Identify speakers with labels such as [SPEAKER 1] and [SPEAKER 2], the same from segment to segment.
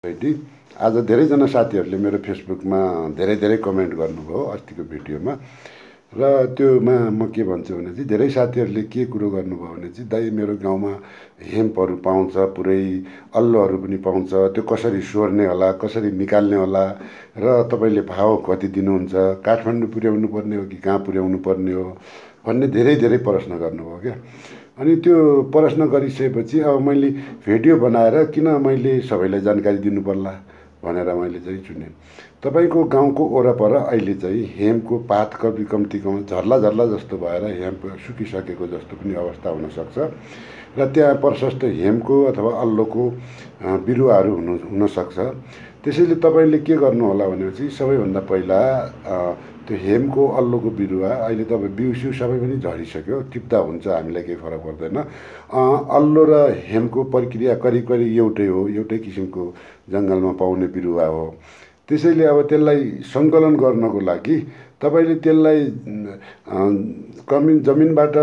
[SPEAKER 1] आज धेरैजना साथीहरूले मेरो फेसबुकमा धेरै कमेन्ट गर्नुभयो अस्तिको भिडियोमा र त्योमा म के भन्छु भने चाहिँ धेरै साथीहरूले के कुरो गर्नुभयो भने चाहिँ दाइ मेरो गाउँमा हेम्पहरू पाउँछ, पुरै अल्लोहरू पनि पाउँछ, त्यो कसरी सोर्ने होला, कसरी निकाल्ने होला र तपाईँले भाउ कति दिनुहुन्छ, काठमाडौँ पुर्याउनु पर्ने हो कि कहाँ पुर्याउनु पर्ने हो भन्ने धेरै प्रश्न गर्नुभयो क्या। अनि त्यो प्रश्न गरिसकेपछि अब मैले भिडियो बनाएर किन मैले सबैलाई जानकारी दिनु पर्ला भनेर मैले चाहिँ चुने। तपाईँको गाउँको वरपर अहिले चाहिँ हेम्पको पात कम्तीको झर्ला जस्तो भएर हेम्प सुकिसकेको जस्तो पनि अवस्था हुनसक्छ र त्यहाँ प्रशस्त हेम्पको अथवा अल्लोको बिरुवाहरू हुनसक्छ। त्यसैले तपाईँले के गर्नु होला भनेपछि सबैभन्दा पहिला त्यो हेम्पको अल्लोको बिरुवा अहिले तपाईँ बिउसिउ सबै पनि झरिसक्यो, टिप्दा हुन्छ, हामीलाई केही फरक पर्दैन। अल्लो र हेम्पको प्रक्रिया करिब एउटै हो, एउटै किसिमको जङ्गलमा पाउने बिरुवा हो। त्यसैले अब त्यसलाई सङ्कलन गर्नको लागि तपाईँले त्यसलाई जमिनबाट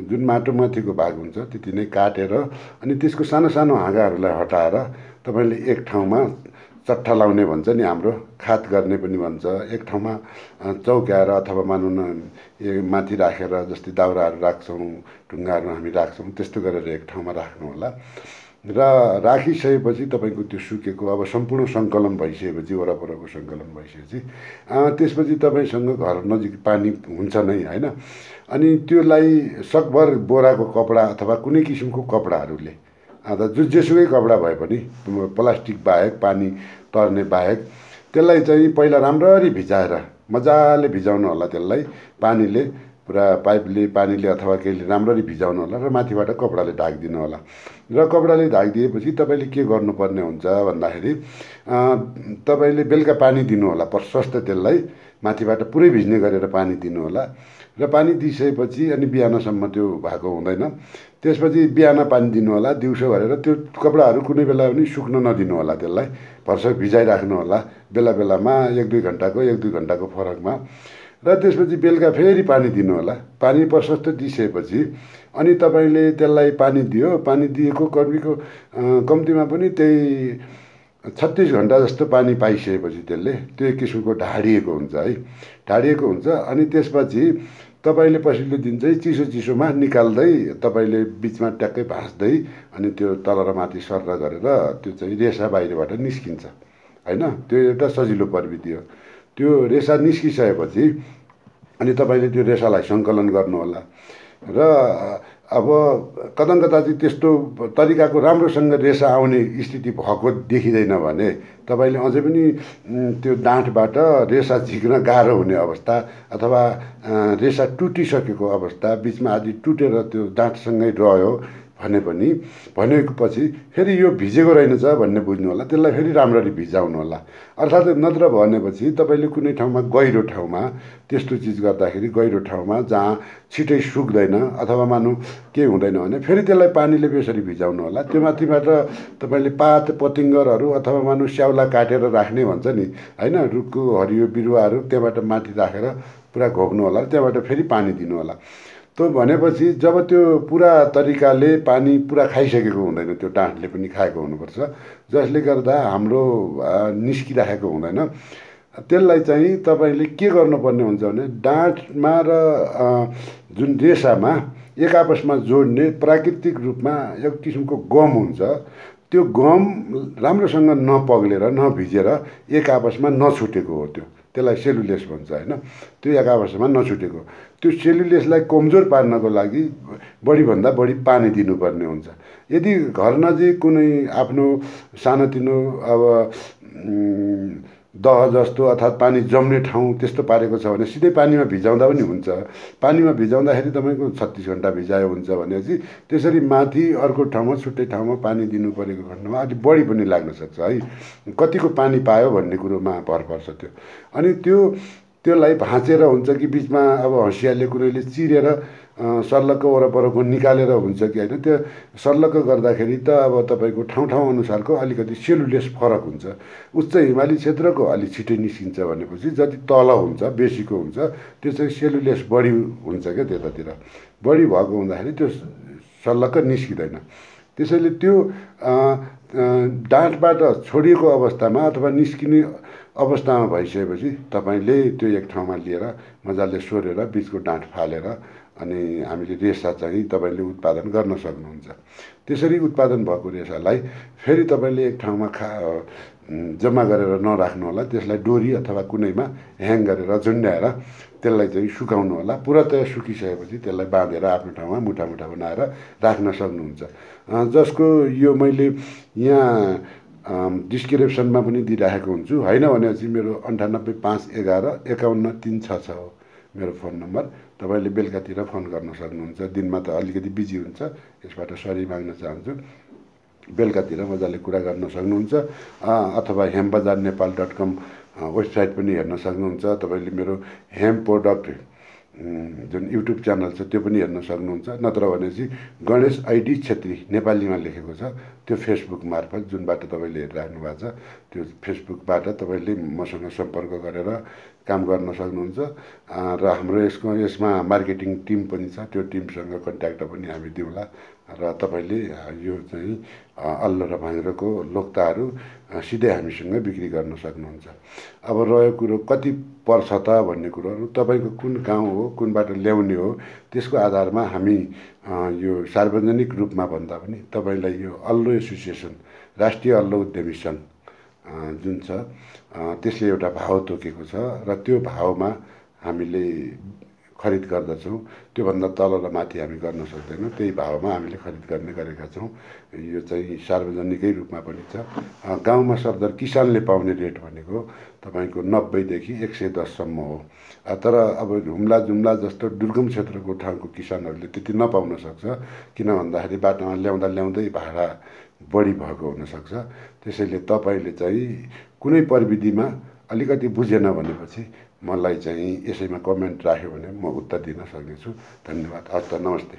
[SPEAKER 1] जुन माटो माथिको भाग हुन्छ त्यति नै काटेर अनि त्यसको सानो हाँगाहरूलाई हटाएर तपाईँले एक ठाउँमा चट्टा लाउने भन्छ नि, हाम्रो खात गर्ने पनि भन्छ, एक ठाउँमा चौक्याएर अथवा मानौँ न माथि राखेर जस्तै दाउराहरू राख्छौँ, ढुङ्गाहरू हामी राख्छौँ, त्यस्तो गरेर एक ठाउँमा राख्नु होला र राखिसकेपछि तपाईँको त्यो सुकेको अब सम्पूर्ण सङ्कलन भइसकेपछि वरपरको सङ्कलन भइसकेपछि त्यसपछि तपाईँसँग घर नजिक पानी हुन्छ नै होइन। अनि त्यसलाई सकभर बोराको कपडा अथवा कुनै किसिमको कपडाहरूले जेसुकै कपडा भए पनि प्लास्टिक बाहेक, पानी तर्ने बाहेक त्यसलाई चाहिँ पहिला राम्ररी भिजाएर मजाले भिजाउनु होला। त्यसलाई पानीले पुरा पाइपले पानीले अथवा केहीले राम्ररी भिजाउनु होला र माथिबाट कपडाले ढाकिदिनु होला। र कपडाले ढाकिदिएपछि तपाईँले के गर्नुपर्ने हुन्छ भन्दाखेरि तपाईँले बेलुका पानी दिनु होला प्रशस्त, त्यसलाई माथिबाट पुरै भिज्ने गरेर पानी दिनु होला र पानी दिइसकेपछि अनि बिहानसम्म त्यो भएको हुँदैन। त्यसपछि बिहान पानी दिनु होला, दिउँसो गरेर त्यो कपडाहरू कुनै बेला पनि सुक्न नदिनु होला, त्यसलाई भर्सक भिजाइराख्नु होला बेला बेलामा 1-2 घन्टाको फरकमा। र त्यसपछि बेलुका फेरि पानी दिनु होला। पानी प्रशस्त दिइसकेपछि अनि तपाईँले त्यसलाई पानी दियो, पानी दिएको कम्तीमा पनि त्यही 36 घन्टा जस्तो पानी पाइसकेपछि त्यसले त्यो एक किसिमको ढाडिएको हुन्छ है, ढाडिएको हुन्छ। अनि त्यसपछि तपाईँले पछिल्लो दिन चाहिँ चिसोमा निकाल्दै तपाईँले बिचमा ट्याक्कै भाँच्दै अनि त्यो तल र माथि सर्र गरेर त्यो चाहिँ रेसा बाहिरबाट निस्किन्छ होइन। त्यो एउटा सजिलो प्रविधि हो। त्यो रेसा निस्किसकेपछि अनि तपाईँले त्यो रेसालाई सङ्कलन गर्नु होला र अब कता चाहिँ त्यस्तो तरिकाको राम्रोसँग रेसा आउने स्थिति भएको देखिँदैन भने तपाईँले अझै पनि त्यो डाँठबाट रेसा झिक्न गाह्रो हुने अवस्था अथवा रेसा टुटिसकेको अवस्था, बिचमा आदि टुटेर त्यो डाँठसँगै रह्यो भनेपछि फेरि यो भिजेको रहेनछ भन्ने बुझ्नु होला, त्यसलाई फेरि राम्ररी भिजाउनु होला। अर्थात् नत्र भनेपछि तपाईँले कुनै ठाउँमा गहिरो ठाउँमा त्यस्तो चिज गर्दाखेरि गहिरो ठाउँमा जहाँ छिटै सुक्दैन अथवा मानौँ के हुँदैन भने फेरि त्यसलाई पानीले बेसरी भिजाउनु होला। त्यो माथिबाट तपाईँले पात पतिङ्गरहरू अथवा मानौँ स्याउला काटेर राख्ने भन्छ नि होइन, रुखको हरियो बिरुवाहरू त्यहाँबाट माथि राखेर पुरा घोप्नु होला, त्यहाँबाट फेरि पानी दिनु होला। त्यो भनेपछि जब त्यो पुरा तरिकाले पानी पुरा खाइसकेको हुँदैन, त्यो डाँठले पनि खाएको हुनुपर्छ, जसले गर्दा हाम्रो निस्किराखेको हुँदैन। त्यसलाई चाहिँ तपाईँले के गर्नुपर्ने हुन्छ भने डाँठमा र जुन रेसामा एक आपसमा जोड्ने प्राकृतिक रूपमा एक किसिमको गम हुन्छ, त्यो गम राम्रोसँग नपग्लेर नभिजेर एक आपसमा नछुटेको हो, त्यसलाई सेलुलेस भन्छ होइन। त्यो एक आपसमा नछुटेको, त्यो सेलुलेसलाई कमजोर पार्नको लागि बढीभन्दा बढी पानी दिनुपर्ने हुन्छ। यदि घर नजिक कुनै आफ्नो सानोतिनो अब दह जस्तो अर्थात् पानी जम्ने ठाउँ त्यस्तो पारेको छ भने सिधै पानीमा भिजाउँदा पनि हुन्छ। पानीमा भिजाउँदाखेरि तपाईँको 36 घन्टा भिजायो हुन्छ भनेपछि त्यसरी माथि अर्को ठाउँमा छुट्टै ठाउँमा पानी दिनु परेको खण्डमा अलिक बढी पनि लाग्न सक्छ है, कतिको पानी पायो भन्ने कुरोमा भर पर्छ त्यो। अनि त्यसलाई भाँचेर हुन्छ कि बिचमा अब हँसियाले कुनैले चिरेर सर्लक्क वरपरको निकालेर हुन्छ कि होइन, त्यो सर्लक्क गर्दाखेरि त अब तपाईँको ठाउँ अनुसारको अलिकति सेलुलेस फरक हुन्छ। उच्च हिमाली क्षेत्रको अलिक छिटै निस्किन्छ भनेपछि जति तल हुन्छ बेसीको हुन्छ त्यो चाहिँ सेलुलेस बढी हुन्छ क्या, त्यतातिर बढी भएको हुँदाखेरि त्यो सर्लक्क निस्किँदैन। त्यसैले त्यो डाँठबाट छोडिएको अवस्थामा अथवा निस्किने अवस्थामा भइसकेपछि तपाईँले त्यो एक ठाउँमा लिएर मजाले सोरेर बिचको डाँठ फालेर अनि हामीले रेसा चाहिँ तपाईँले उत्पादन गर्न सक्नुहुन्छ। त्यसरी उत्पादन भएको रेसालाई फेरि तपाईँले एक ठाउँमा जम्मा गरेर नराख्नु होला, त्यसलाई डोरी अथवा कुनैमा ह्याङ गरेर झुन्ड्याएर त्यसलाई चाहिँ सुकाउनु होला। पुरातया सुकिसकेपछि त्यसलाई बाँधेर आफ्नो ठाउँमा मुठा मुठा बनाएर राख्न सक्नुहुन्छ। जसको यो मैले यहाँ डिस्क्रिप्सनमा पनि दिइराखेको हुन्छु, होइन भनेपछि मेरो 9851115136 हो मेरो फोन नम्बर। तपाईँले बेलुकातिर फोन गर्न सक्नुहुन्छ। दिनमा त अलिकति बिजी हुन्छ, यसबाट सरी माग्न चाहन्छु। बेलुकातिर मजाले कुरा गर्न सक्नुहुन्छ। अथवा hempbazaarnepal.com वेबसाइट पनि हेर्न सक्नुहुन्छ। तपाईँले मेरो हेम्प प्रोडक्ट जुन युट्युब च्यानल छ त्यो पनि हेर्न सक्नुहुन्छ। नत्र भनेपछि गणेश आइडी छेत्री नेपालीमा लेखेको छ त्यो फेसबुक मार्फत जुनबाट तपाईँले हेरिराख्नु भएको छ त्यो फेसबुकबाट तपाईँले मसँग सम्पर्क गरेर काम गर्न सक्नुहुन्छ। र हाम्रो यसमा मार्केटिङ टिम पनि छ, त्यो टिमसँग कन्ट्याक्ट पनि हामी दिउँला र तपाईँले यो चाहिँ अल्लो र भाङ्रोको लोक्ताहरू सिधै हामीसँग बिक्री गर्न सक्नुहुन्छ। अब रह्यो कुरो कति पर्छ त भन्ने कुरोहरू तपाईँको कुन गाउँ हो, कुनबाट ल्याउने हो, त्यसको आधारमा हामी यो सार्वजनिक रूपमा भन्दा पनि तपाईँलाई यो अल्लो एसोसिएसन राष्ट्रिय अल्लो उद्यमी सङ्घ जुन छ त्यसले एउटा भाव तोकेको छ र त्यो भावमा हामीले खरिद गर्दछौँ। त्योभन्दा तल र माथि हामी गर्न सक्दैनौँ, त्यही भावमा हामीले खरिद गर्ने गरेका छौँ। यो चाहिँ सार्वजनिकै रूपमा पनि छ। गाउँमा सरदर किसानले पाउने रेट भनेको तपाईँको 90 देखि 110सम्म हो। तर अब हुम्ला जुम्ला जस्तो दुर्गम क्षेत्रको ठाउँको किसानहरूले त्यति नपाउन सक्छ, किन भन्दाखेरि बाटोमा ल्याउँदै भाडा बढी भएको हुनसक्छ। त्यसैले तपाईँले चाहिँ कुनै प्रविधिमा अलिकति बुझेन भनेपछि मलाई चाहिँ यसैमा कमेन्ट राख्यो भने म उत्तर दिन सक्नेछु। धन्यवाद। हस्त नमस्ते।